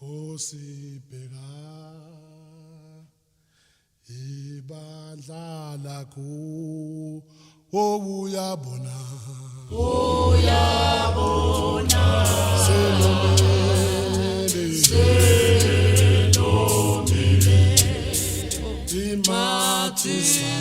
Osibheka ibandla lakho uyabona selomile imathise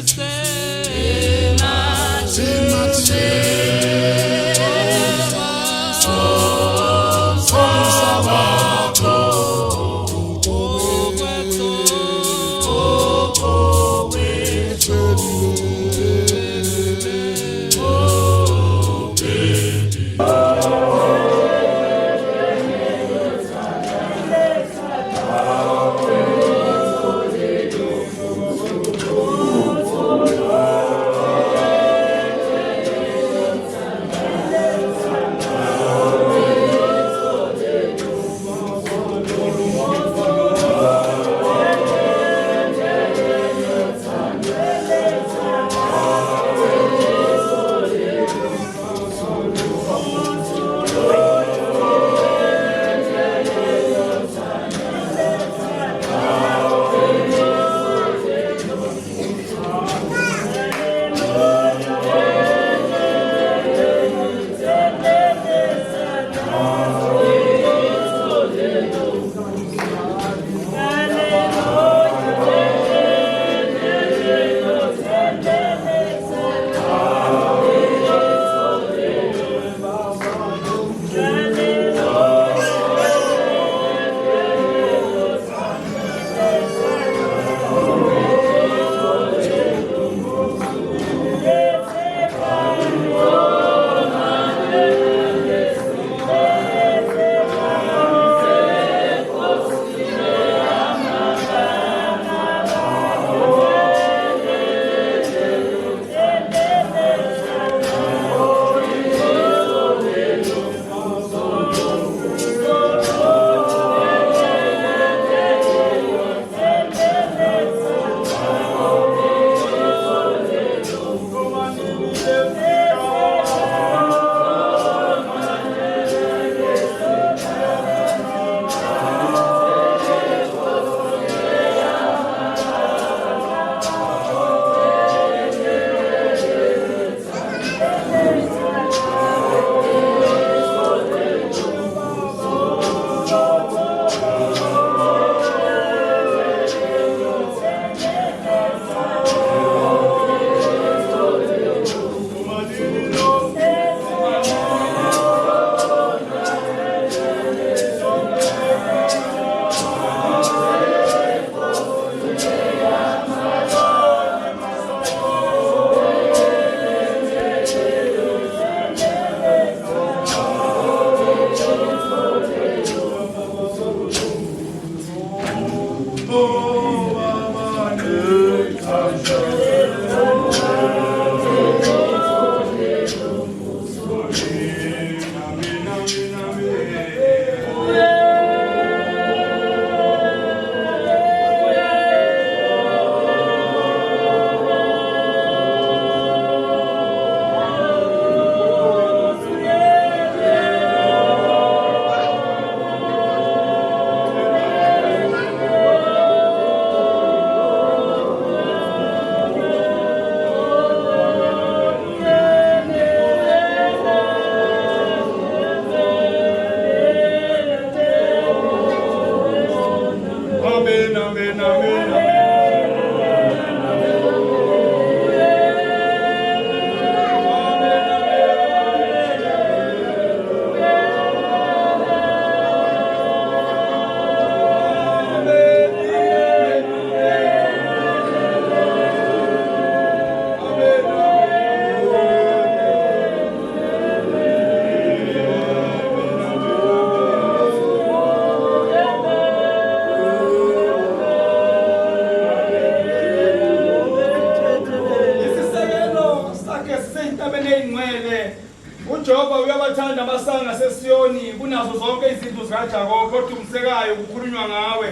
uJehova uyabathanda abasanga sesiyoni kunazo zonke izinto zikaJakobe kodwa umsekayo ukukhulunywa ngawe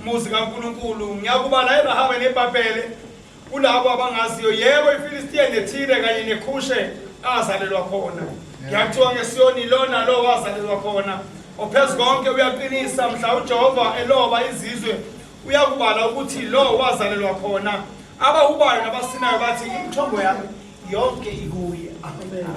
umuzi kaNkulunkulu ngiyakuba la eBrahama neBhabhele kulabo abangaziyo yebo iFilistiya neThire kanye neKhushe azalelwa khona ngiyathiwa ngesiyoni lona lo wazalelwa khona Ophezu konke uyaqinisa mhla uJehova eloba izizwe uyakubala ukuthi lo wazalelwa khona abahubayo nabasinayo bathi imithombo yami yonke ikuye. Amen.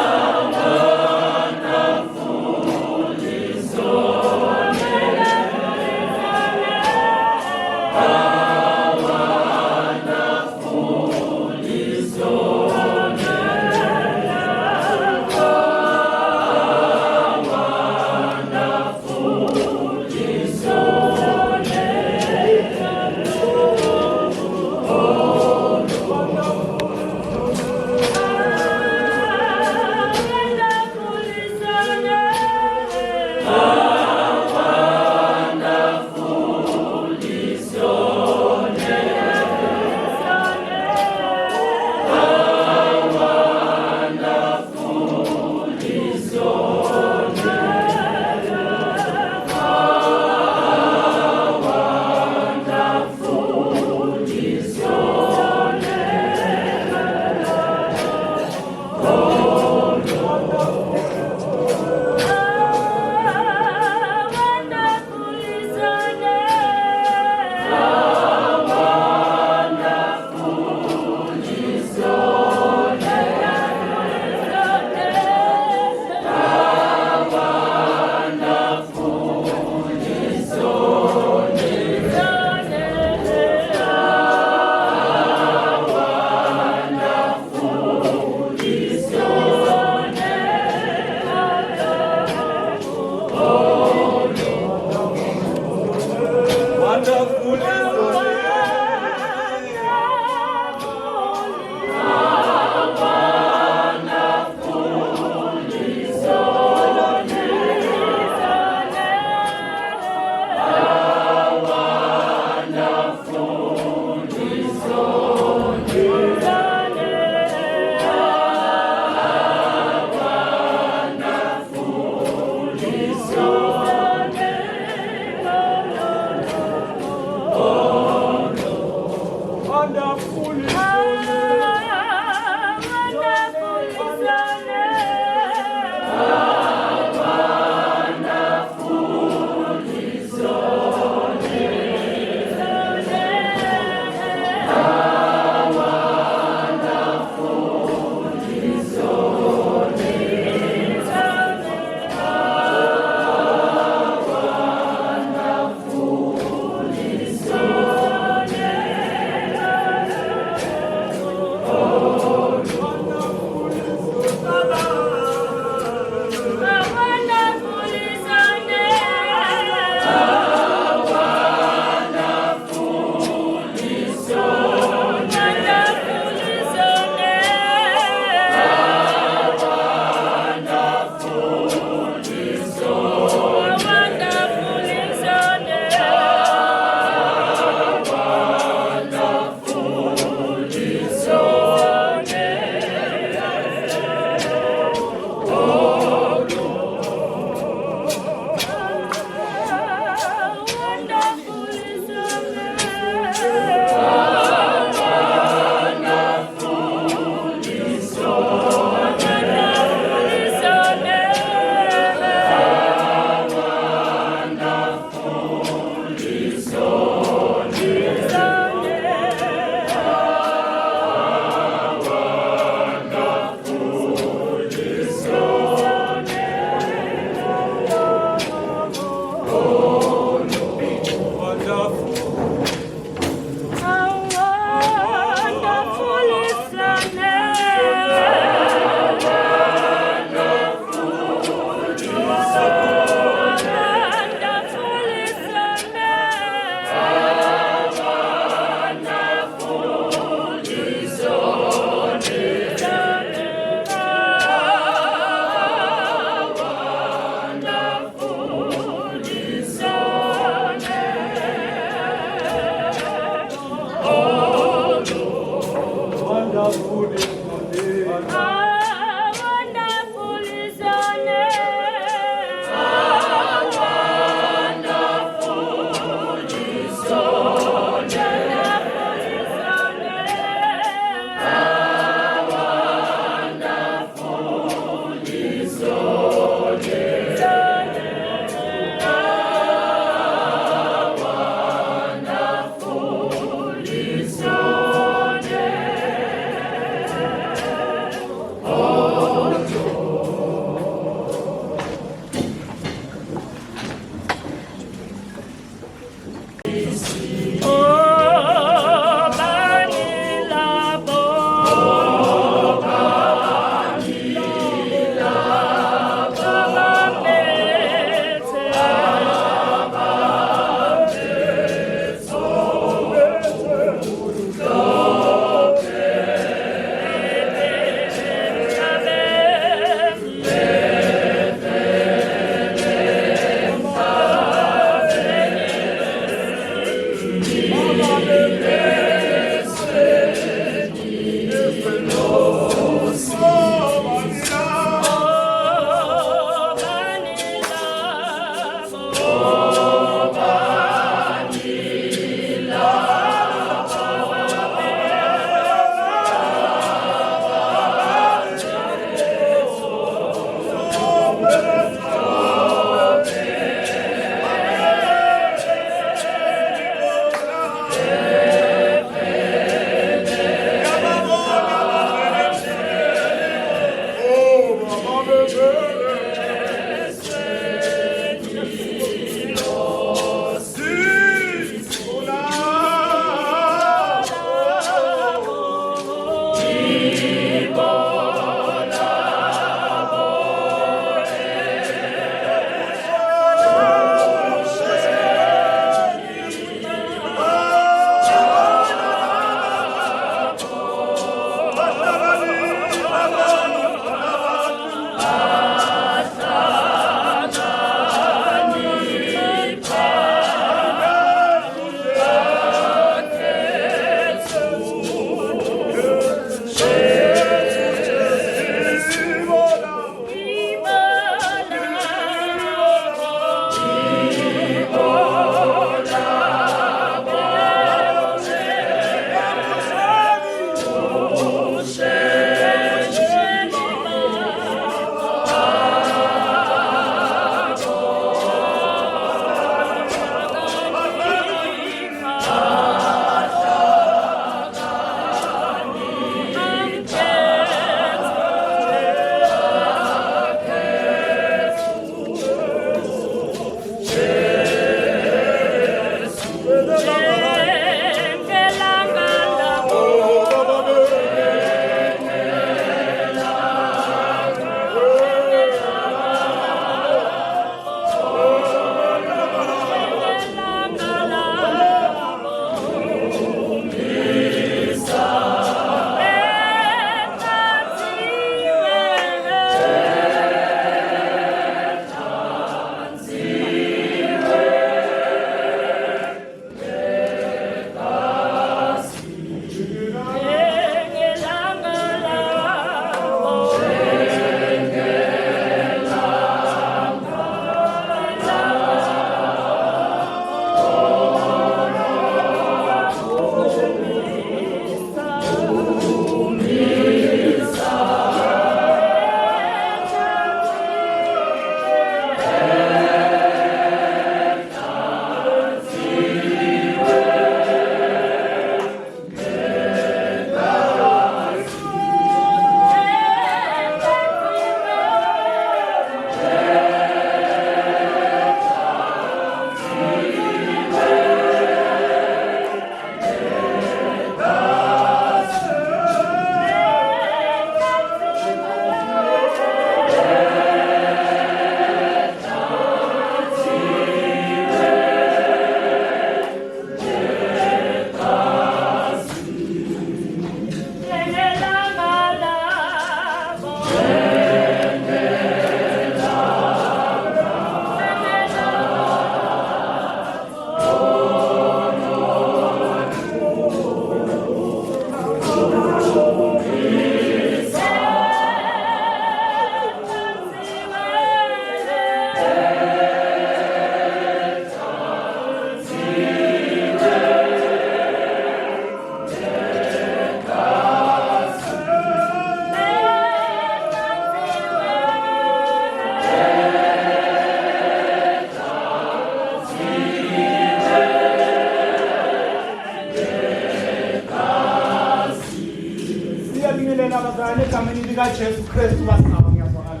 likaJesu Kristu wasinawo ngiyazwakala.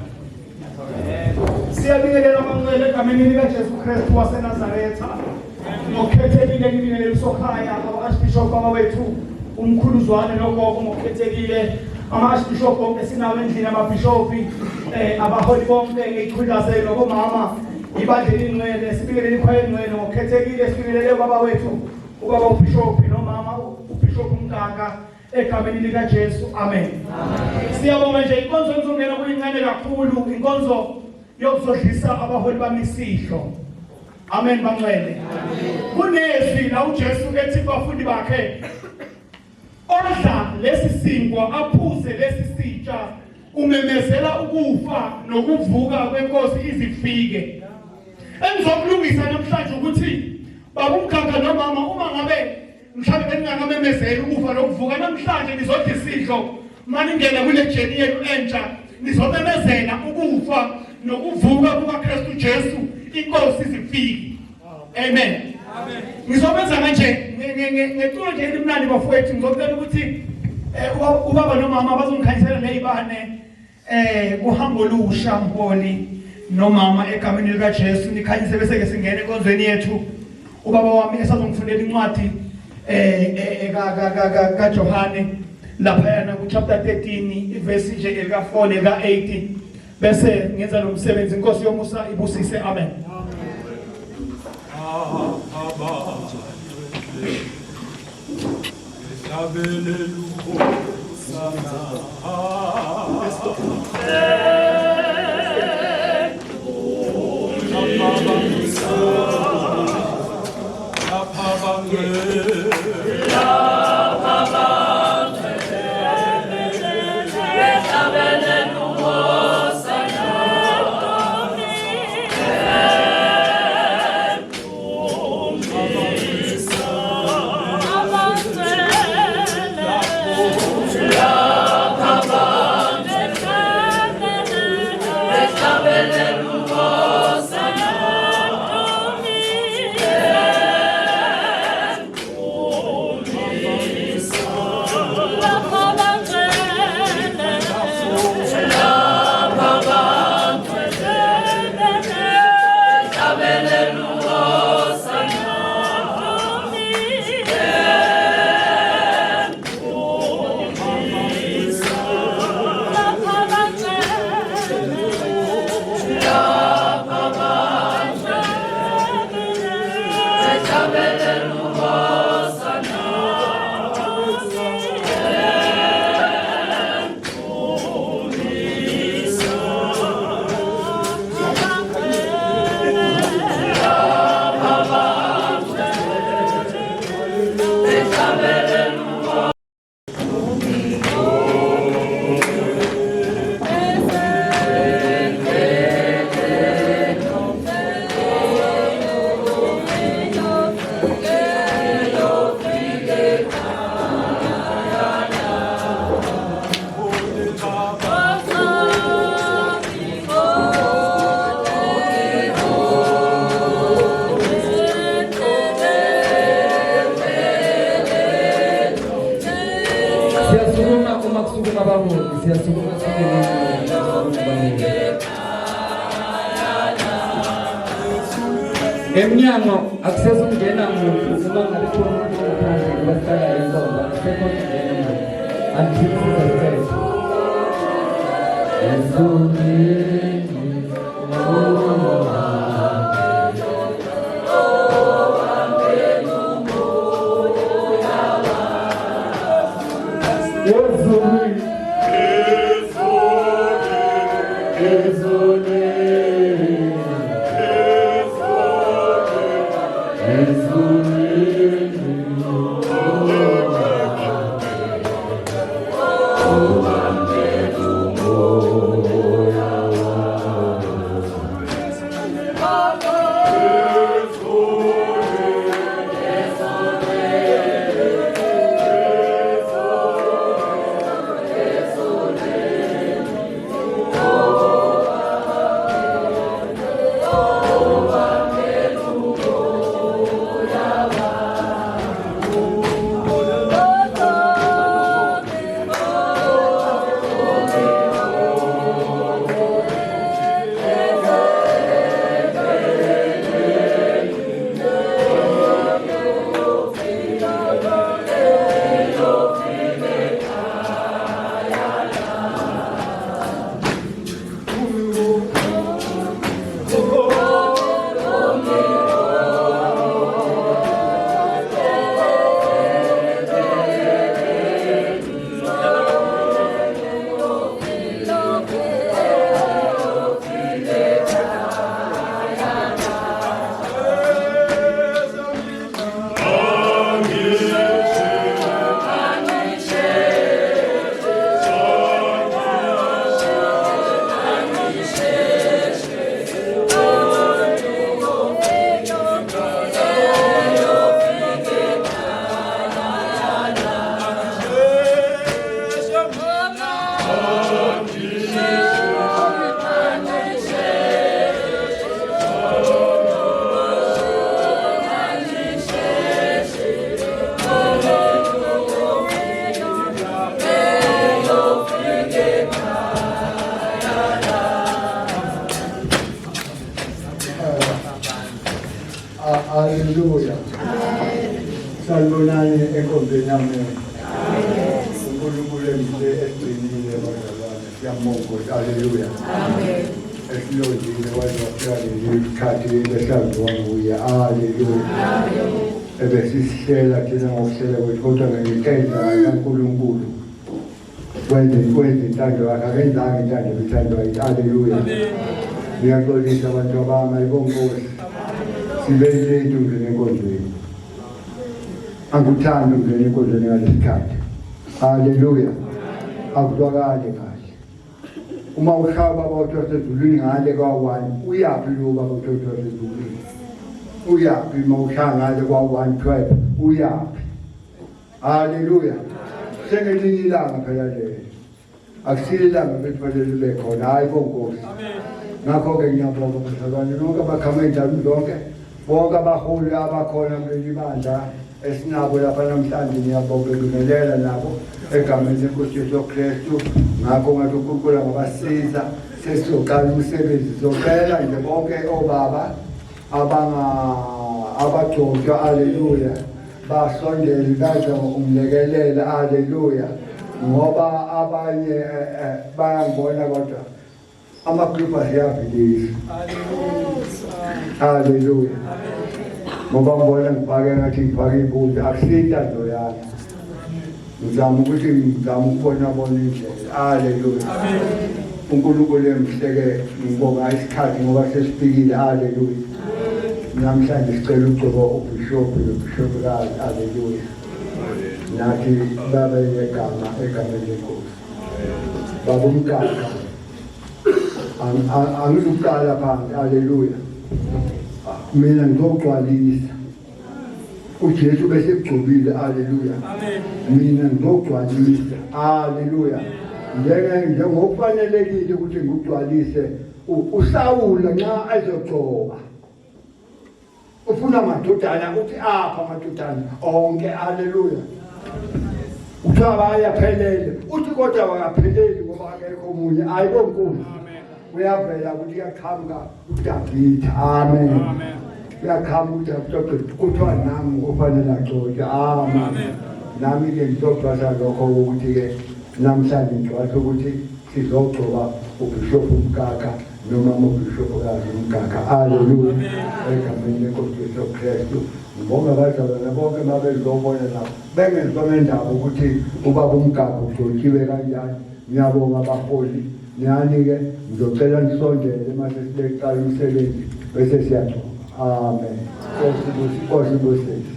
Siyabingelela amanqele egameni likaJesu Kristu waseNazaretha ngokukhethekile siyabingelele ibingelelo sokhaya ama-archbishop baba wethu umkhuluzwane nogogo ngokukhethekile ama-archbishop bonke sinawo endlini amabhishopi abaholi bonke ngiqhudazele nobomama ibandla elingcwele sibingelele ikhwaya elingcwele ngokukhethekile sibingelele baba wethu ubaba ubhishopi nomama ubhishopi Mganga egameni likaJesu amen. Siyabonga nje inkonzo izongena kuyincane kakhulu inkonzo yokuzodlisa abaholi bamisihlo. Amen bangcwele. Kunezwi la uJesu ethi bafundi bakhe odla lesi sinkwa aphuze lesi sitsha umemezela ukufa nokuvuka kwenkosi izifike. Engizokulungisa namhlanje ukuthi baba uMganga nomama uma ngabe mhlawumbe beningakamemezeli ukufa nokuvuka namhlanje nizodla isidlo maningena kule jeni yenu entsha nizomemezela ukufa nokuvuka kukaKristu Jesu inkosi izifike. Amen. Amen. Ngizobenza manje ngeculo nje elimnandi bafowethu ngizocela ukuthi ubaba nomama bazongikhanyisela nezibane kuhambo lusha mholi nomama egameni likaJesu nikhanyise bese ke singene enkonzweni yethu. Ubaba wami esazongifundela incwadi kaJohane lapha yana ku chapter 13 iverse nje elika 4 nelika 8 bese ngenza lo msebenzi inkosi yomusa ibusise amen. Emnyango akusezo ungena muntu uma ngabe khona ngaphandle basala intomba sekho ngena antisizathe Haleluya. Salmonani enkonzweni yami. uNkulunkulu emhle eqinile bazalwane. Siyambonga. Haleluya. Amen. Esilondile wazifika leli sikhathi esaziwa nguye. Haleluya. Amen. Ebesisihlela thina ngokuhlela kwethu kodwa ngenhlanhla kaNkulunkulu. Kwenze intando yakhe akenzanga intando bithandwa yithi. Haleluya. Ngiyaxolisa abantu abami ayibonkosi. Sibele endlini enkonzweni. Angikuthandi ukungena enkonzweni ngalesikhathi. Haleluya. Akuzwakali kahle. Uma uhlaba abawuthatha ezulwini ngale kwa1 uyaphi lo baba uthatha ezulwini? Uyaphi uma uhlanga ngale kwa112 uyaphi? Haleluya. Sengelinye ilanga phela lelo. Akusilanga bethubalele libe khona hayi konkosi. Ngakho-ke ngiyabonga bazalwane nonke abakhama ey'ndaweni zonke bonke abaholi abakhona kuleli bandla esinabo lapha namhlanje ngiyabonga bekungelela nabo egameni lenkosi Jesu Kristu. Ngakho ngathi uNkulunkulu angabasiza sesizoqala umsebenzi zocela nje bonke obaba abagcotshwa. Haleluya. Basondele baze umlekelela. Haleluya. Ngoba abanye bayangibona kodwa amagroup ayabilisa. Haleluya. Ngoba ngibona ngibhake ngathi ngibhake imbuzi akusintando yami. Ngizama ukubona indlela. Haleluya. uNkulunkulu emhleke ngibonga isikhathi ngoba sesifikile. Haleluya. Namhlanje sicela ugcoba ubishop kazi. Haleluya. Nathi baba yegama egameni lenkosi. Baba umkakha. Angizuqala phansi. Haleluya. Mina ngizogcwalisa. uJesu bese kugcobile. Haleluya. Amen. Mina ngizogcwalisa. Haleluya. Njengokufanelekile ukuthi ngigcwalise uSawula nxa ezogcoba. Ufuna amadodana uthi apha amadodana onke. Haleluya. Uthiwa bayaphelele uthi kodwa wakapheleli ngoba akekho omunye. Ayibonkuzi. Uyavela ukuthi uyaqhamuka uDavid. Amen. Amen. Uyaqhamuka uDavid kuthiwa nami ngofanele agcotshe. Amen. Nami-ke ngizogcwasa lokho ukuthi-ke namhlanje ngicwasa ukuthi sizogcoba ubhishophu umkakha noma ubhishophukazi umkakha. Haleluya. Egameni lenkosi Jesu Kristu. Ngibonga abazalwane bonke mabezobona lapho bengezwa ngendaba ukuthi ubaba umkakha ugcotshiwe kanjani. Ngiyabonga abaholi. Nani-ke ngizocela nisondele mase sileqala umsebenzi bese siyagcoba. Amen. Nkosi busisi.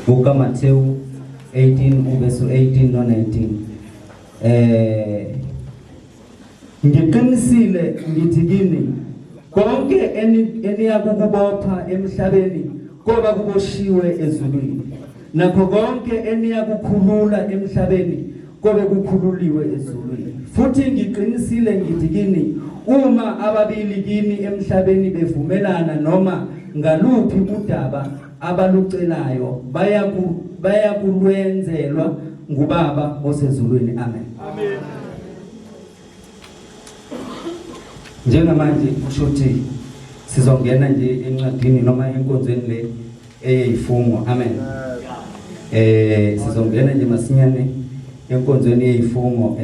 Buka Matthew 18 verse 18 no 19. Ngiqinisile ngithi kini konke eniyakubopha emhlabeni koba kuboshiwe ezulwini, nakho konke eniyakukhulula emhlabeni kobe kukhululiwe ezulwini. Futhi ngiqinisile ngithi kini uma ababili kini emhlabeni bevumelana noma ngaluphi udaba abalucelayo bayakulwenzelwa ngubaba osezulwini. Amen. Amen. Njengamanje kushuthi sizongena nje encwadini noma enkonzweni le eyifungo. Amen. Sizongena nje masinyane enkonzweni eyifungo.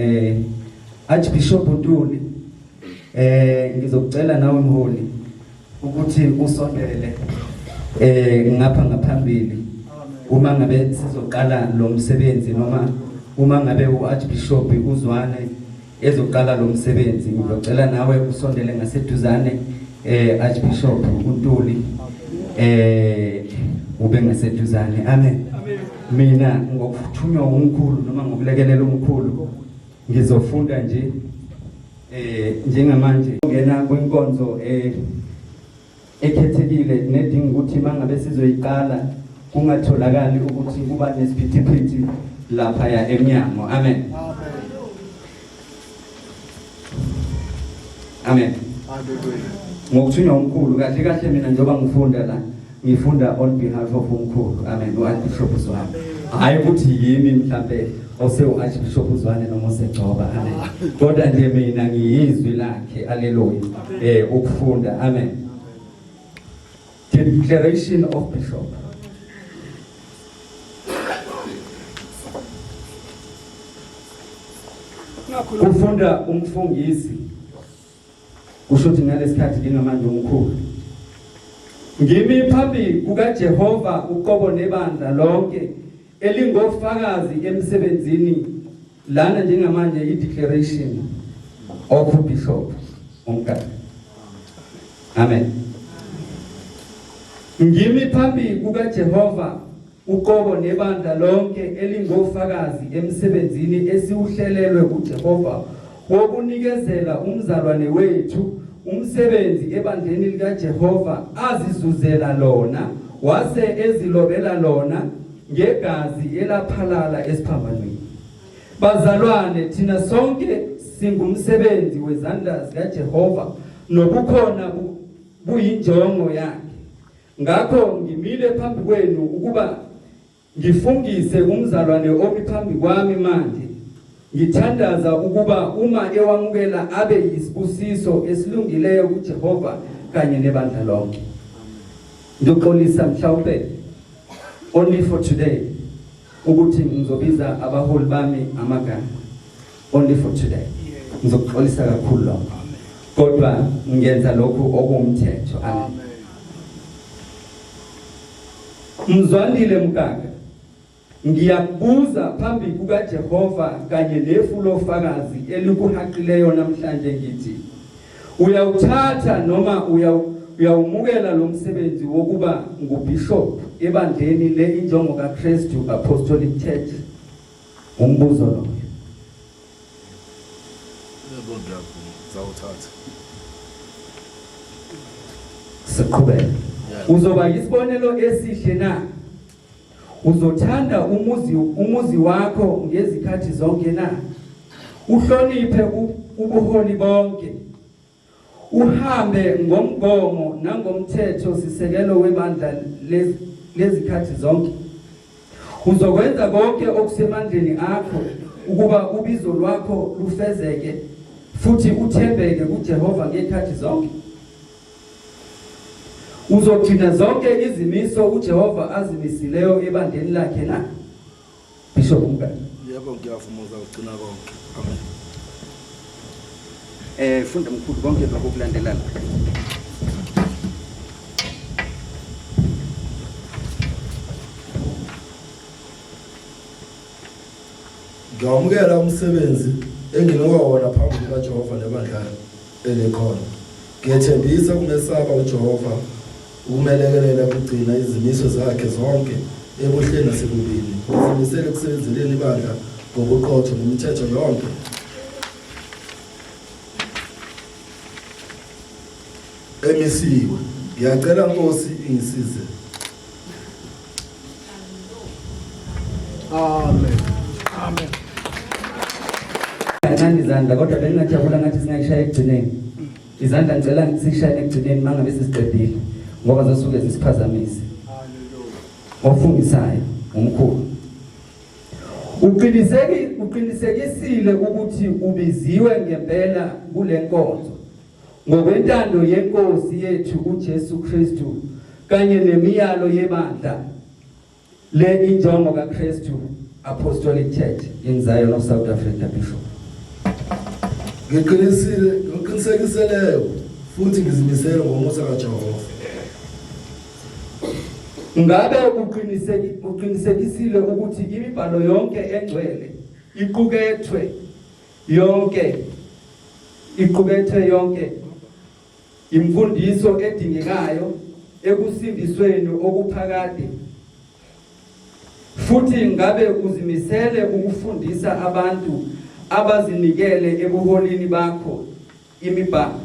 Archbishop Ntuli, ngizokucela nawe mholi ukuthi usondele ngapha ngaphambili uma ngabe sizoqala lo msebenzi, noma uma ngabe uArchbishop uZwane ezoqala lo msebenzi. Ngizocela nawe usondele ngaseduzane Archbishop Ntuli ube ngaseduzane. Amen. Mina ngokuthunywa umkhulu noma ngokulekelela umkhulu ngizofunda nje njengamanje ngena kwinkonzo ekhethekile nedinga ukuthi mangabe sizoyiqala kungatholakali ukuthi kuba nesiphithiphithi lapha ya emnyango. Amen. Amen. Ngokuthunywa umkhulu kahle kahle mina njengoba ngifunda la ngifunda on behalf of umkhulu. Amen. uArchbishop Zwane, hayi ukuthi yimi mhlambe ose uArchbishop Zwane noma osegcoba. Amen. Kodwa nje mina ngiyizwi lakhe. Haleluya. Ukufunda. Amen. Declaration of Bishop. Kufunda umfungisi kushuthi ngalesikhathi ngingamanje umkhulu ngimi phambi kukaJehova uqobo nebandla lonke elingofakazi emsebenzini lana njengamanje i-declaration of Bishop uMkakhe. Amen. Ngimi phambi kukaJehova uqobo nebandla lonke elingofakazi emsebenzini esiuhlelelwe kuJehova wokunikezela umzalwane wethu umsebenzi ebandleni likaJehova azizuzela lona wase ezilobela lona ngegazi elaphalala esiphambanweni. Bazalwane, thina sonke singumsebenzi wezandla zikaJehova nokukhona buyinjongo yakhe. Ngakho ngimile phambi kwenu ukuba ngifungise umzalwane omi phambi kwami manje, ngithandaza ukuba uma ewamukela abe yisibusiso esilungileyo kuJehova kanye nebandla lonke. Ngiqolisa mhlawumbe only for today ukuthi ngizobiza abaholi bami amagama only for today. Ngizoxolisa kakhulu lokho, kodwa ngenza lokhu okumthetho. Amen. Mzwandile Mkakhe, ngiyakubuza phambi kukaJehova kanye nefulofakazi elikuhaqileyo namhlanje ngithi uyawuthatha noma uyawumukela lo msebenzi wokuba ngubishop ebandleni le injongo kaKristu Apostolic Church. Umbuzo lo. Siqhubeke. Uzoba isibonelo esihle na? Uzothanda umuzi wakho ngezikhathi zonke na? Uhloniphe ubuholi bonke. Uhambe ngomgomo nangomthetho sisekelo webandla lezikhathi zonke. Uzokwenza konke okusemandleni akho ukuba ubizo lwakho lufezeke futhi uthembeke kuJehova ngezikhathi zonke. Uzogcina zonke izimiso uJehova azimisileyo ebandleni lakhe na? Bishop Mkakhe. Yebo, ngiyavuma ukugcina konke. Amen. Funda mkhulu konke lokho kulandelana. Ngiyamukela umsebenzi enginikwa wona phambi kukaJehova nebandla elikhona. Ngiyethembisa ukumesaba uJehova, ukumelekelela ukugcina izimiso zakhe zonke ebuhleni nasebubini. Ngizimisele ukusebenzeleni ibandla ngobuqotho nemithetho yonke emisiwe. Ngiyacela Nkosi ingisize. Amen. Amen. Kancane izandla kodwa bengingajabula ngathi singayishaya ekugcineni. Izandla ngicela sishaye ekugcineni mangabe sesiqedile ngoba zasuke zisiphazamise. Ofungisayo umkhulu. Uqinisekisile ukuthi ubiziwe ngempela kule nkonzo ngokwentando yenkosi yethu uJesu Kristu kanye nemiyalo yebandla le injongo kaKristu Apostolic Church in Zion of South Africa, Bishop. Ngiqinisekiseleyo futhi ngizimisele ngomusa kaJehova. Ngabe uqinisekisile ukuthi imibhalo yonke engcwele iqukethwe yonke imfundiso edingekayo ekusindisweni okuphakade, futhi ngabe uzimisele ukufundisa abantu abazinikele ebuholini bakho imibhalo,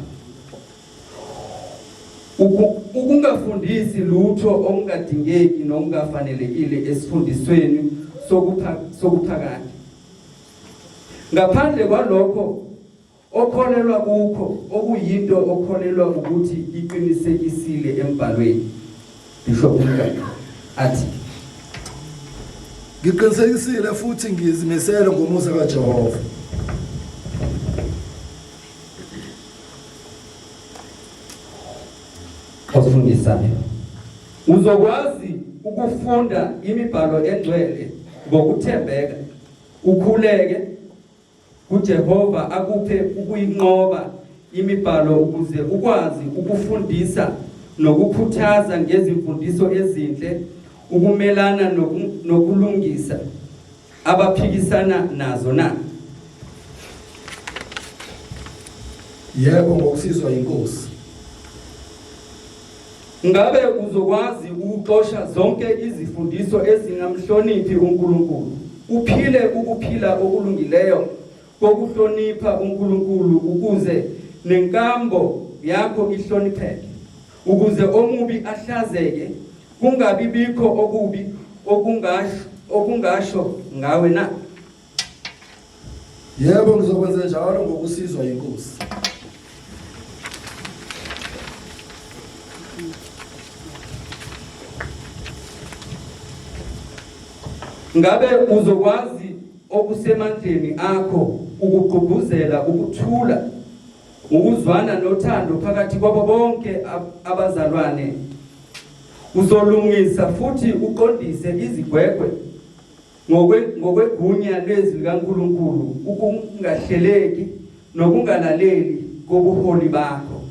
ukungafundisi lutho okungadingeki nokungafanelekile esifundisweni sokuphakade. Ngaphandle kwalokho okholelwa kukho okuyinto okholelwa ukuthi iqinisekisile embhalweni. Bishop Mngadi athi ngiqinisekisile futhi ngizimisele ngomusa kaJehova. Ofundisayo uzokwazi ukufunda imibhalo engcwele ngokuthembeka, ukhuleke kuJehova akuphe ukuyinqoba imibhalo ukuze ukwazi ukufundisa nokukhuthaza ngezimfundiso ezinhle, ukumelana nokulungisa abaphikisana nazo na. Yebo, ngokusizwa inkosi. Ngabe uzokwazi ukuxosha zonke izifundiso ezingamhloniphi uNkulunkulu, uphile ukuphila okulungileyo kokuhlonipha uNkulunkulu ukuze nenkambo yakho ihlonipheke, ukuze omubi ahlazeke, kungabi bikho okubi okungasho ngawe na. Yebo, ngizokwenza njalo ngokusizwa inkosi. Ngabe uzokwazi okusemandleni akho ukugqugquzela ukuthula, ukuzwana nothando phakathi kwabo bonke abazalwane, uzolungisa futhi uqondise izigwegwe ngokwegunya lezwi likaNkulunkulu, ukungahleleki nokungalaleli kobuholi bakho.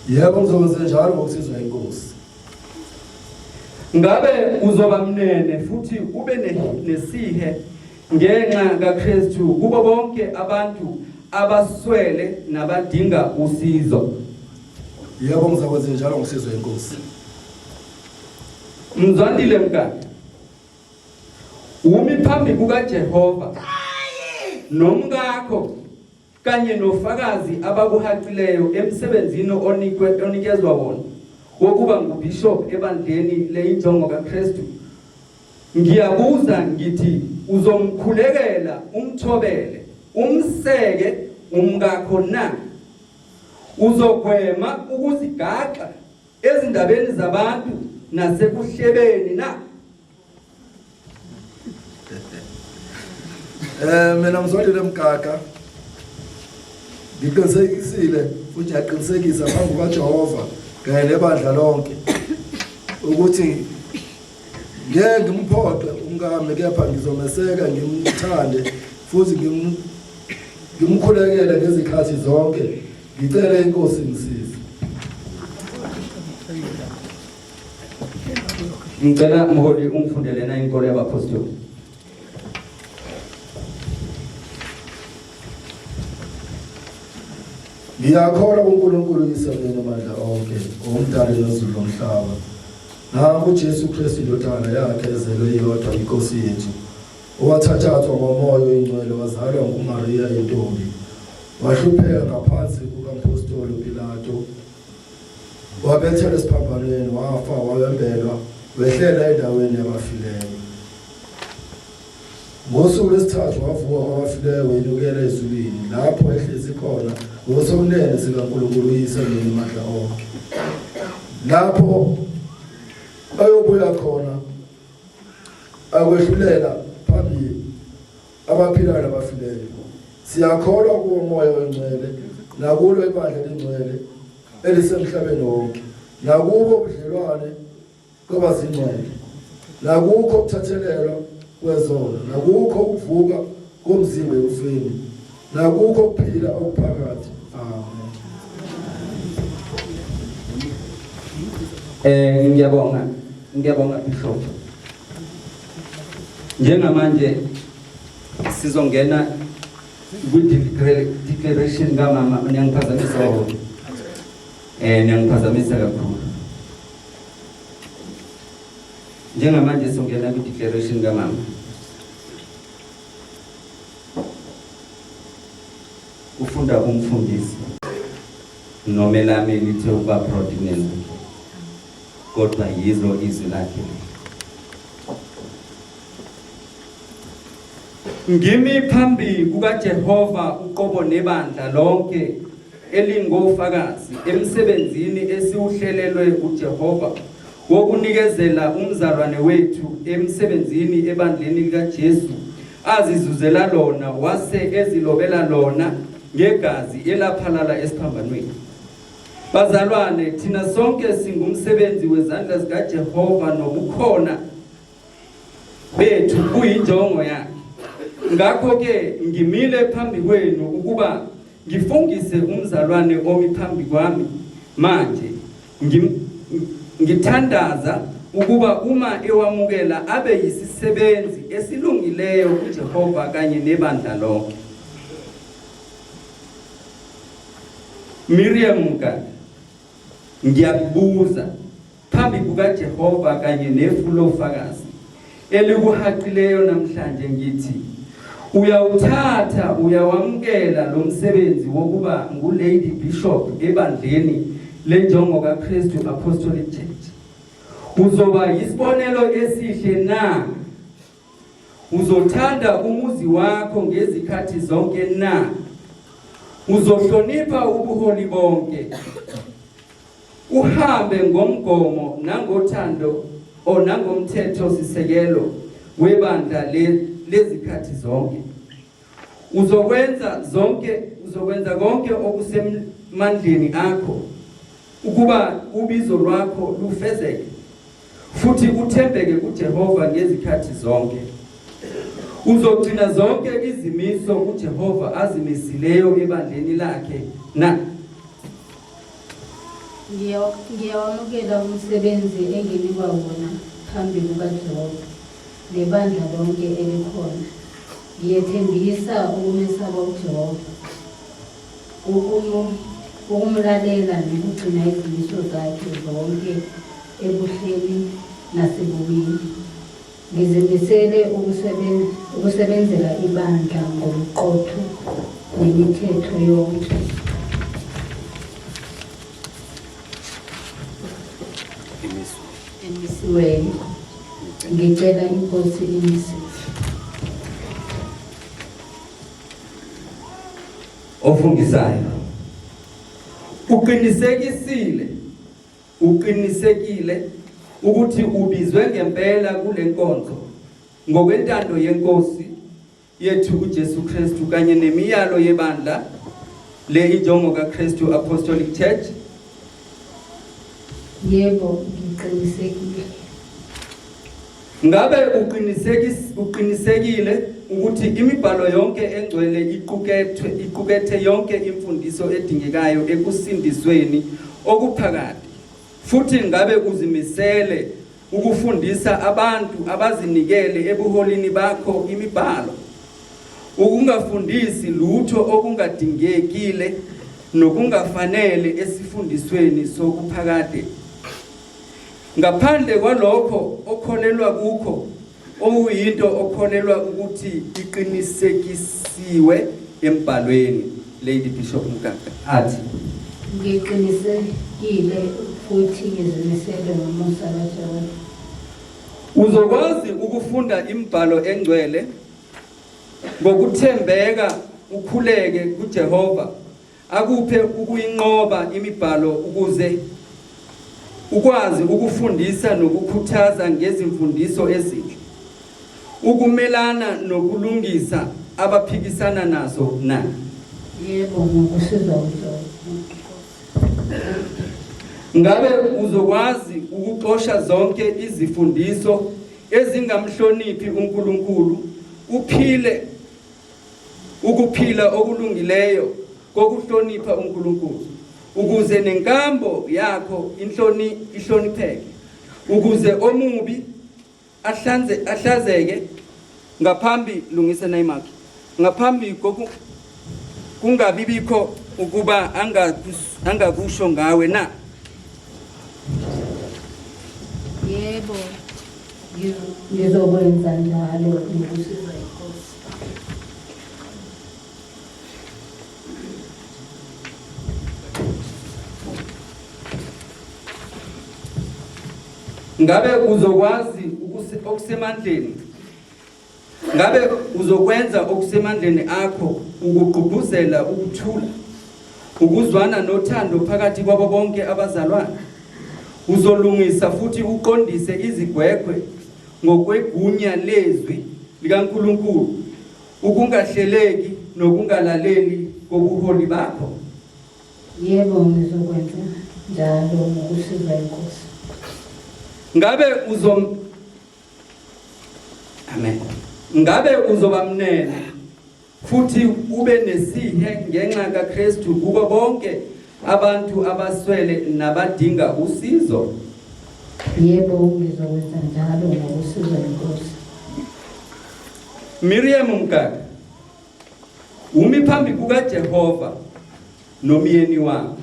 Yebo, ngizokwenza njalo ngokusizwa inkosi. Ngabe uzoba mnene futhi ube nesihe ngenxa kaKristu kubo bonke abantu abaswele nabadinga usizo. Yebo, ngizokwenza njalo ngokusizwa inkosi. Mzwandile Mngadi, umi phambi kukaJehova nomkakho kanye nofakazi abakuhaqileyo emsebenzini onikezwa wona wokuba ngubishop ebandleni leinjongo kaKristu. Ngiyabuza ngithi uzomkhulekela, umthobele, umseke umkakho na? Uzogwema ukuzigaxa ezindabeni zabantu nasekuhlebeni na? Mina Mzwandile Mgaga ngiqinisekisile futhi ngiyaqinisekisa phambi kukaJehova kanye nebandla lonke ukuthi ngeke ngimphoxe umkami, kepha ngizomeseka, ngimthande futhi ngimkhulekele ngezikhathi zonke. Ngicela inkosi ngisize. Ngicela mholi ungifundele na inkolo yabapostoli. Ngiyakholwa kuNkulunkulu isemeni amandla onke, omdali nezulu nomhlaba, Nangu uJesu Kristu indodana yakhe ezelwe iyodwa inkosi yethu, owathathathwa ngomoya oyingcwele wazalwa nguMaria intombi, wahlupheka ngaphansi kukampostoli uPilato, wabethelwa esiphambanweni, wafa, wawembelwa, wehlela endaweni yabafileyo. Ngosuku lwesithathu wavuka kwabafileyo, wenyukela ezulwini, lapho ehlezi khona ngosomnene sikaNkulunkulu uyise ngamandla onke. Lapho ayobuya khona akwehlulela phambili abaphilayo nabafileyo. Siyakholwa kuwo umoya oyingcwele, nakulo ibandla elingcwele elisemhlabeni wonke, nakubo ubudlelwane kwabazingcwele, nakukho ukuthathelelwa kwezono, nakukho ukuvuka komzimba ekufeni, nakukho ukuphila okuphakathi. Amen. Ngiyabonga Bishop. Njengamanje sizongena declaration kamama, niyangiphazamisa niyangiphazamisa kakhulu. Njengamanje sizongena declaration kamama. Ufunda umfundisi nomelami lithe uba protein kodwa yizo izwi lakhe. Ngimi phambi kukaJehova uqobo nebandla lonke elingofakazi emsebenzini esiuhlelelwe uJehova wokunikezela umzalwane wethu emsebenzini ebandleni likaJesu azizuzela lona wase ezilobela lona ngegazi elaphalala esiphambanweni. Bazalwane, thina sonke singumsebenzi wezandla zikaJehova nobukhona bethu kuyinjongo yakhe. Ngakho ke ngimile phambi kwenu ukuba ngifungise umzalwane omi phambi kwami manje, ngithandaza ukuba uma ewamukela abe yisisebenzi esilungileyo kuJehova kanye nebandla lonke. Miriam Mkanda, ngiyakubuza phambi kukaJehova kanye nefulofakazi elikuhaqileyo namhlanje ngithi, uyawuthatha uyawamukela lo msebenzi wokuba nguLady Bishop ebandleni lenjongo kaKristu Apostolic Church? Uzoba yisibonelo esihle na? Uzothanda umuzi wakho ngezikhathi zonke na? Uzohlonipha ubuholi bonke, uhambe ngomgomo nangothando nangomthetho sisekelo webandla lezikhathi zonke? Uzokwenza konke okusemandleni akho ukuba ubizo lwakho lufezeke futhi uthembeke kuJehova ngezikhathi zonke. Uzogcina zonke izimiso kuJehova azimisileyo ebandleni lakhe na? Ngiyawamukela umsebenzi enginikwa wona phambi kukaJehova nebandla lonke elikhona. Ngiyethembisa ukumesaba uJehova, ukumlalela nokugcina izimiso zakhe zonke ebuhleni nasebubini. Ngizimisele ukusebenzela ibandla ngobuqotho nemithetho yonke. Emisiweyo. Ngicela inkosi imisiwe. Ofungisayo, uqinisekile ukuthi ubizwe ngempela kule nkonzo ngokwentando yenkosi yethu uJesu Kristu kanye nemiyalo yebandla leinjongo kaKristu Apostolic Church? Yebo, ngiqinisekile. Ngabe uqinisekile ukuthi imibhalo yonke engcwele iqukethe yonke imfundiso edingekayo ekusindisweni okuphakade, futhi ngabe uzimisele ukufundisa abantu abazinikele ebuholini bakho imibhalo, ukungafundisi lutho okungadingekile nokungafanele esifundisweni sokuphakade? ngaphandle kwalokho okholelwa kukho okuyinto okholelwa ukuthi iqinisekisiwe embhalweni. Lady Bishop Mgaga athi ngiqinisekile futhi ngizimisele ngomusa kaJehova. uzokwazi ukufunda imbhalo engcwele ngokuthembeka ukhuleke kuJehova akuphe ukuyinqoba imibhalo ukuze ukwazi ukufundisa nokukhuthaza ngezimfundiso ezinhle ukumelana nokulungisa abaphikisana nazo na. Yebo, ngokusiza uJehova. Ngabe uzokwazi ukuxosha zonke izifundiso ezingamhloniphi uNkulunkulu ukuphila okulungileyo kokuhlonipha uNkulunkulu ukuze nenkambo yakho ihlonipheke ukuze omubi ahlazeke ngaphambi lungisa nayimakhe ngaphambi kungabibikho ukuba angakusho ngawe na. Yebo, ngizokwenza njalo ngokusiza inkosi. Ngabe uzokwazi okusemandleni ngabe uzokwenza okusemandleni akho ukugqugquzela ukuthula ukuzwana nothando phakathi kwabo bonke abazalwane uzolungisa futhi uqondise izigwegwe ngokwegunya lezwi likaNkulunkulu ukungahleleki nokungalaleli kobuholi bakho. Yebo, ngizokwenza njalo ngokusiza inkosi. Ngabe uzoba mnene futhi ube nesihe ngenxa kaKristu kubo bonke abantu abaswele nabadinga usizo. Yebo, ngizokwenza njalo ngokusiza inkosi. Miriam Mgaga umi phambi kukaJehova nomyeni wakho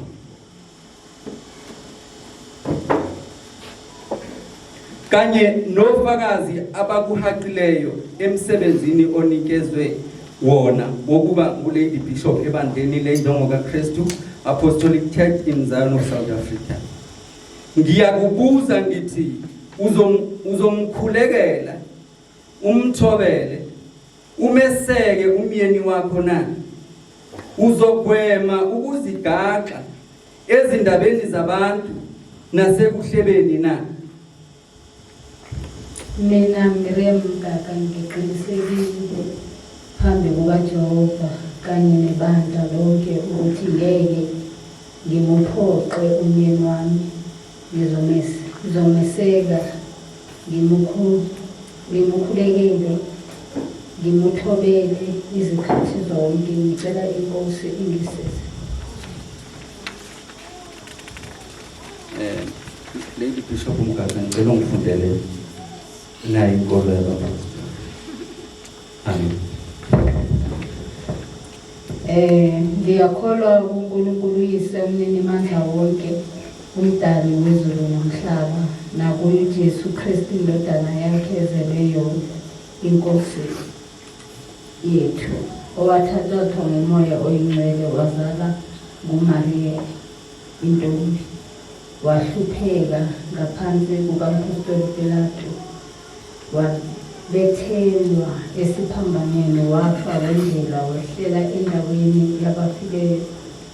kanye nofakazi abakuhaqileyo emsebenzini onikezwe wona wokuba uLady Bishop ebandleni leNjongo kaKristu Apostolic Church in Zion of South Africa. Ngiyakubuza ngithi uzomkhulekela umthobele umeseke umyeni wakho na uzogwema ukuzigaxa ezindabeni zabantu nasekuhlebeni na. Mina Miriam Mgaga ngiqinisekile phambi kukaJehova kanye nebandla lonke ukuthi ngeke ngimuphoqe umyeni wami. Ngizomeseka, ngimukhulekele, ngimuthobele izikhathi zonke. Ngicela inkosi ingisize. Lady Bishop Mgaga ngicela ungifundele nayi inkolo yababa. Amen. Ngiyakholwa kuNkulunkulu uyise umninimandla wonke umdali wezulu nomhlaba nakuye Jesu Kristu indodana yakhe ezelweyo inkosi yethu owathathwa ngumoya oyingcwele wazala nguMariya intombi wahlupheka ngaphansi kukaMpostoli Pilato wabethelwa esiphambanweni wafa wendlela wehlela endaweni yabafileyo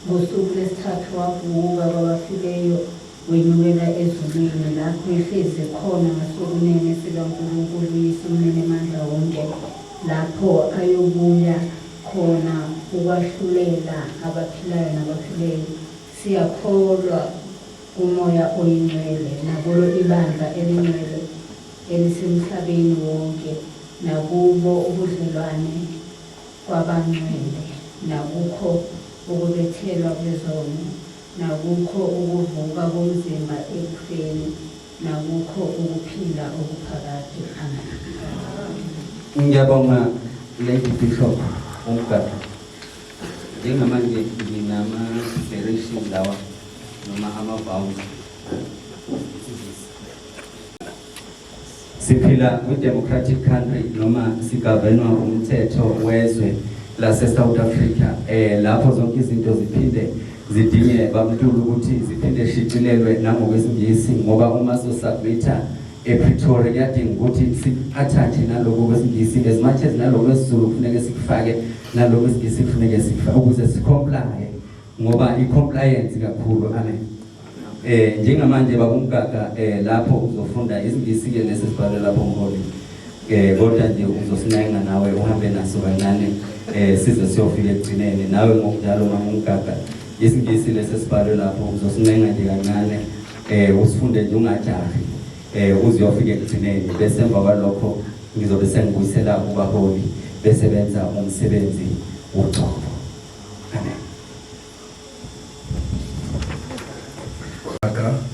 ngosuku lwesithathu wavuka kwabafileyo wenyukela ezulwini lapho ehlezi khona ngasokunene sikaNkulunkulu uyise umninimandla wonke lapho ayobuya khona ukwahlulela abaphilayo nabafileyo. Siyakholwa kumoya oyingcwele nakulo ibandla elingcwele elisemhlabeni wonke nakubo ubudlelwane kwabangcwele nakukho ukubethelwa kwezono nakukho ukuvuka komzimba ekufeni nakukho ukuphila okuphakathi. Amen. Ngiyabonga Lady Bishop Mgaga. Njengamanje nginama-declaration lawa noma ama-vows siphila kwi-democratic country noma sigavenwa umthetho wezwe lase-South Africa. Lapho zonke izinto ziphinde zidinge babantulu ukuthi ziphinde shicilelwe nangokwesingisi, ngoba uma so-submitha ePretoria kuyadinga ukuthi si-attach naloko kwesingisi as much as naloko kwesiZulu kufuneke sikufake, naloko kwesingisi kufuneke sikufake ukuze sikomplaye, ngoba i-compliance kakhulu. Amen. Njengamanje babumgaga lapho uzofunda isingisi ke lesibhalo lapho ngoli, kodwa nje uzosinenga nawe uhambe naso kancane size siyofika ekugcineni. Nawe ngokunjalo mamumgaga isingisi lesibhalo lapho uzosinenga nje kancane usifunde nje ungajahi uziyofika ekugcineni, bese emva kwalokho ngizobe sengibuyisela kubaholi besebenza umsebenzi woqobo. Amen.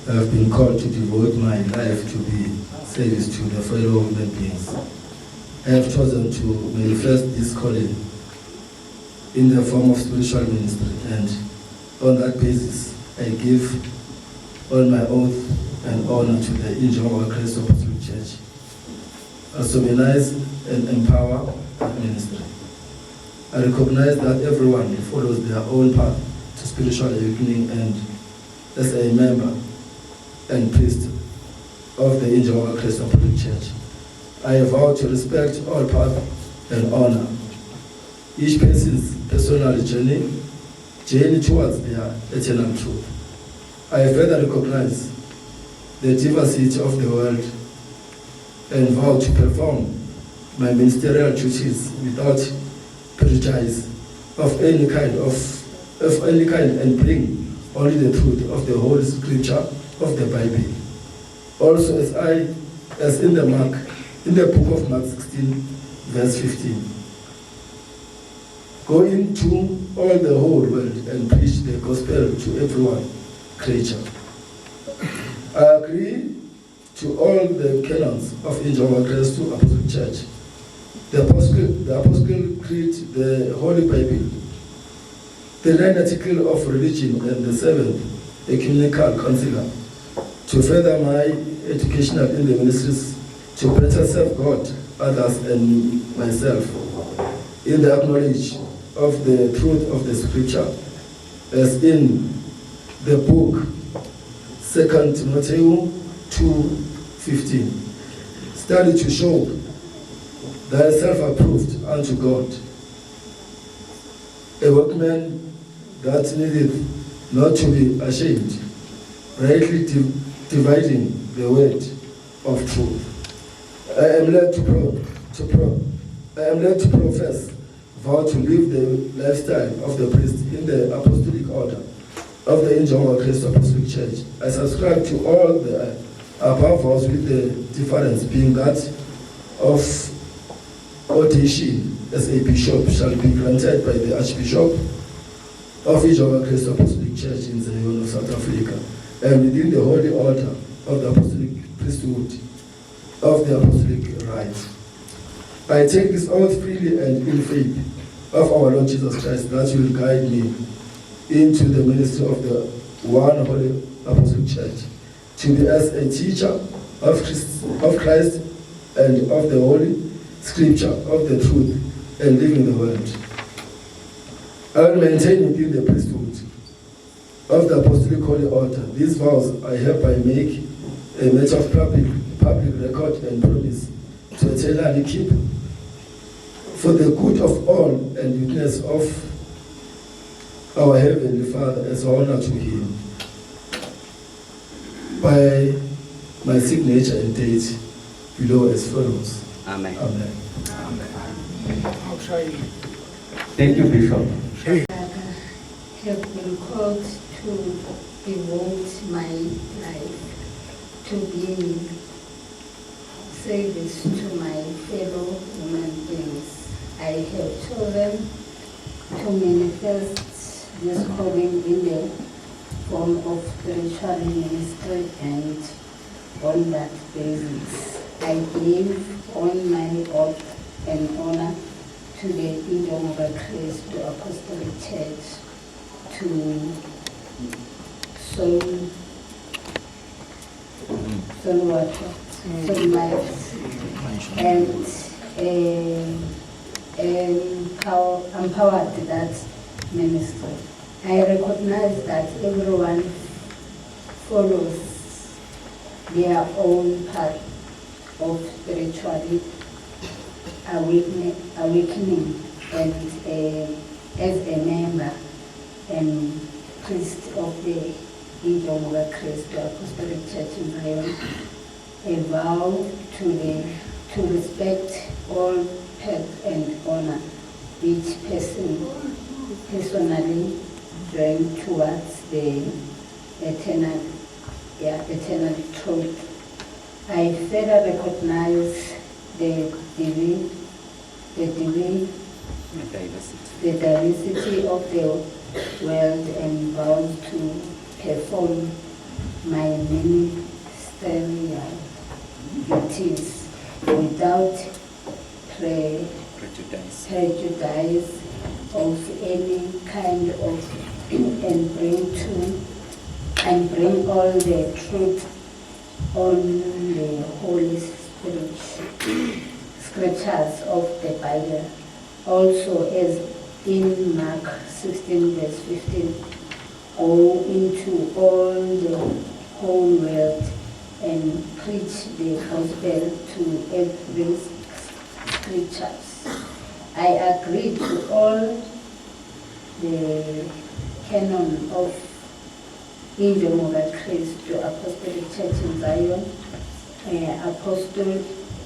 I have been called to devote my life to be service to the fellow human beings. I have chosen to manifest this calling in the form of spiritual ministry, and on that basis, I give all my oath and honor to the Injongwa Christ Apostolic Church. I solemnize and empower that ministry. I recognize that everyone follows their own path to spiritual awakening, and as a member and priest of the Injongwa Christ Apostolic Church, I vow to respect all paths and honor each person's personal journey towards their eternal truth. I further recognize the diversity of the world and vow to perform my ministerial duties without prejudice of any kind and bring only the truth of the Holy Scripture of the Bible. Also, as in the book of Mark 16, verse 15, go into all the whole world and preach the gospel to everyone creature. I agree to all the canons of Injongwa Christ Apostolic Church, the Apostle Creed, the Holy Bible, the 9th article of religion, and the 7th ecumenical council, to further my educational in the ministries, to better serve God, others, and myself, in the acknowledge of the truth of the Scripture, as in the book 2 Timothy 2:15. Study to show thyself approved unto God, a workman that needeth not to be ashamed, rightly dividing the word of truth. I am led to profess, vow to live the lifestyle of the priest in the apostolic order of the Injongwa Christ Apostolic Church. I subscribe to all the above vows, with the difference being that of ordination as a bishop shall be granted by the Archbishop of Injongwa Christ Apostolic Church in Zion of South Africa, and within the holy order of the apostolic priesthood of the apostolic rites. I take this oath freely and in faith of our Lord Jesus Christ, that will guide me into the ministry of the one holy apostolic church, to be as a teacher of Christ and of the holy scripture of the truth, and living the word. I will maintain within the priesthood of the apostolic holy order. These vows I hereby make a matter of public record and promise to eternally keep, for the good of all and witness of our Heavenly Father, as honor to Him, by my signature and date below as follows. Amen. Amen. Thank you, Bishop. I have been called to devote my life to being service to my fellow human beings. I have chosen to manifest this calling in the form of spiritual ministry, and on that basis, I give on my oath and honor to the Injongwa Christ Apostolic Church to sow life and empowered that ministry. I recognize that everyone follows their own path of spirituality awakening, and as a member and priest of the Indomoga Christ Apostolic Church in Zion, a vow to respect all path and honor each person personally join towards the eternal truth. I further recognize the diversity of the world and vow to perform my ministerial duties without prejudice of any kind of, and bring all the truth on the Holy Scriptures of the Bible. Also, as in Mark 16 verse 15, go into all the whole world and preach the gospel to every creature. I agree to all the canon of Indomoga Christ Apostolic Church in Zion,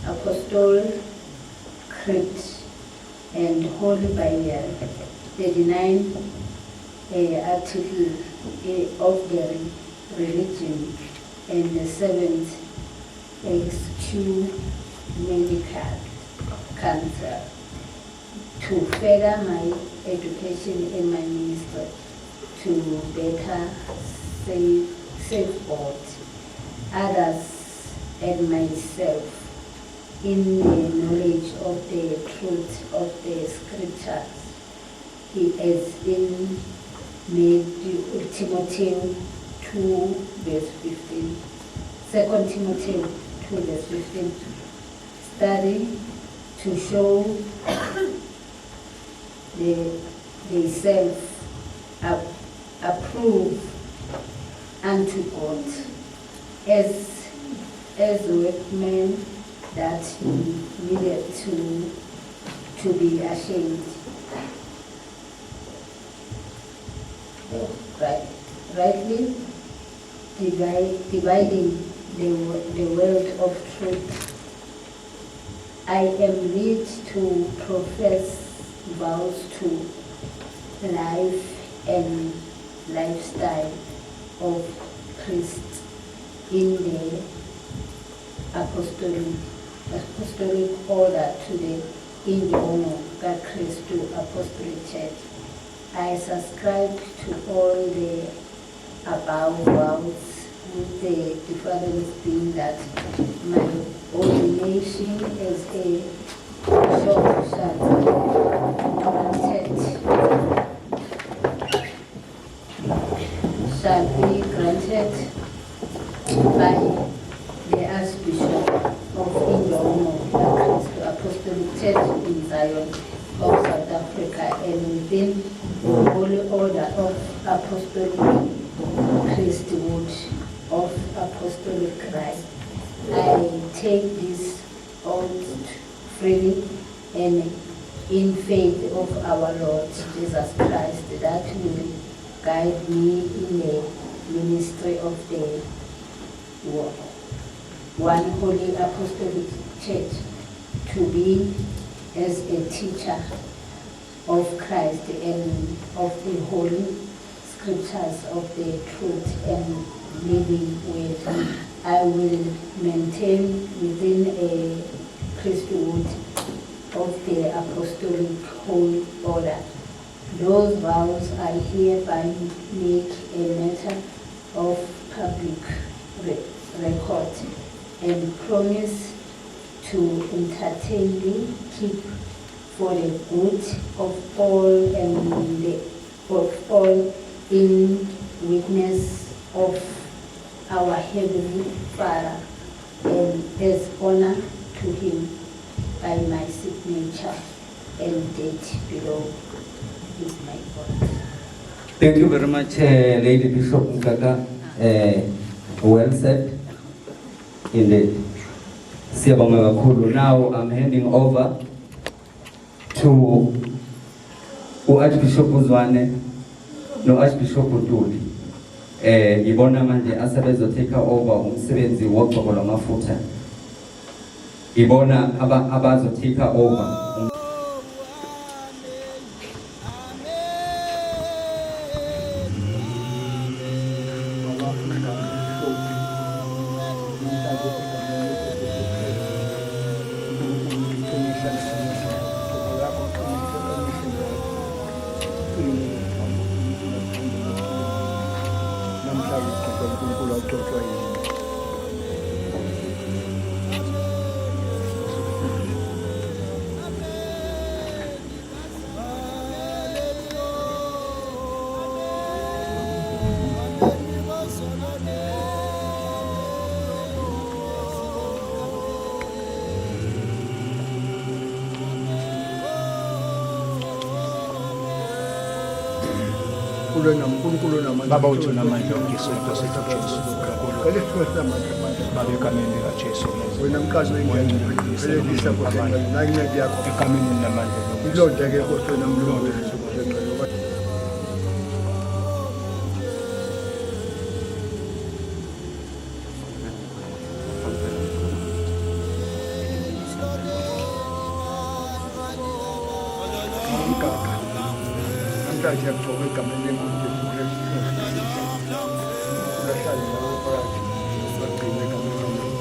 Apostolic Creed and Holy Bible, 39 article of the religion, and the 7th ecumenical council, to further my education in my ministry, to better safeguard others and myself in the knowledge of the truth of the Scriptures. He is in Timothy 2 verse 15. 2 Timothy 2 verse 15. Study to show the self-approve unto God as workmen that needed to be ashamed. Rightly dividing the word of truth. I am led to profess vows to life and lifestyle of Christ in the apostolic order to the Indomoga Christ Apostolic Church. I subscribe to all the above vows, with the difference being that my ordination as a bishop shall be granted by the Archbishop of Indomoga Christ Apostolic Church in Zion of South Africa, and within the Holy Order of Apostolic Priesthood of Apostolic Christ. I take this oath freely and in faith of our Lord Jesus Christ, that will guide me in the ministry of the one holy apostolic church, to be as a teacher of Christ and of the Holy Scriptures of the truth and living word. I will maintain within a priesthood of the apostolic holy order. Those vows I hereby make a matter of public record, and promise to entertainly keep for the good of all and of all in witness of our Heavenly Father, and as honor to Him. by my signature and date below is my vote. Thank you very much, Lady Bishop Mkaka. Well said. Indeed. Siyabonga kakhulu. Now I'm handing over to Archbishop Zwane no Archbishop Duli. Ibona manje asebezo take over umsebenzi wogqoko lwamafutha. Ibona abazo take over. Baba wethu namandla ongesonto sethu Jesu Baba egameni lika Jesu wena mkazi wengiyelisa kodwa nayincedi yakho egameni namandla ilonda ke kodwa namlungu Namhlanje yakuthoba egameni lenkosi Jesu Kristu. Uyahlala nawe phakathi. Bagcine egameni lenkosi.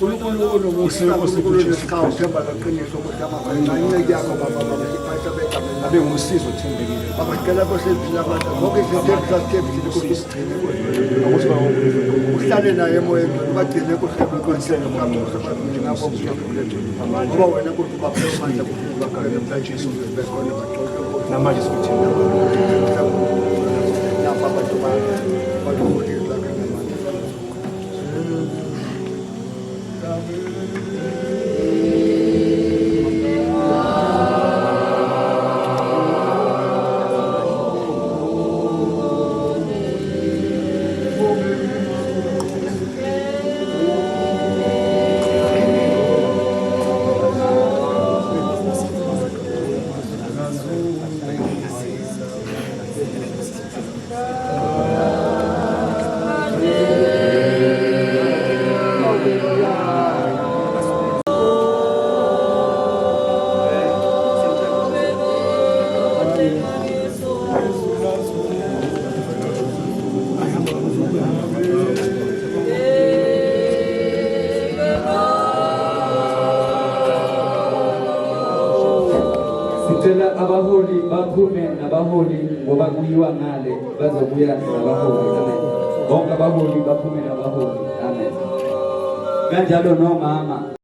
uNkulunkulu usikhawuthemba leqiniso ukuthi amagama inceke yakho baba basiphatha begameni abe ngumsizi othembekile abacela kosezila abantu bonke izinto ezisazithembisile ukuthi usigcine uhlale naye emoyeni ubagcine kuhlekonselo ngakho ngoba wena ukuthi ubaphelomandla ukuthi ubakhale Jesu bekhona baxoxe namanje sikuthina lapha abantu bakhulisa Sicela abaholi baphume nabaholi ngoba kuyiwa ngale bazobuya nabaholi. Amen. Bonke abaholi baphume nabaholi. Amen. Kanjalo nomama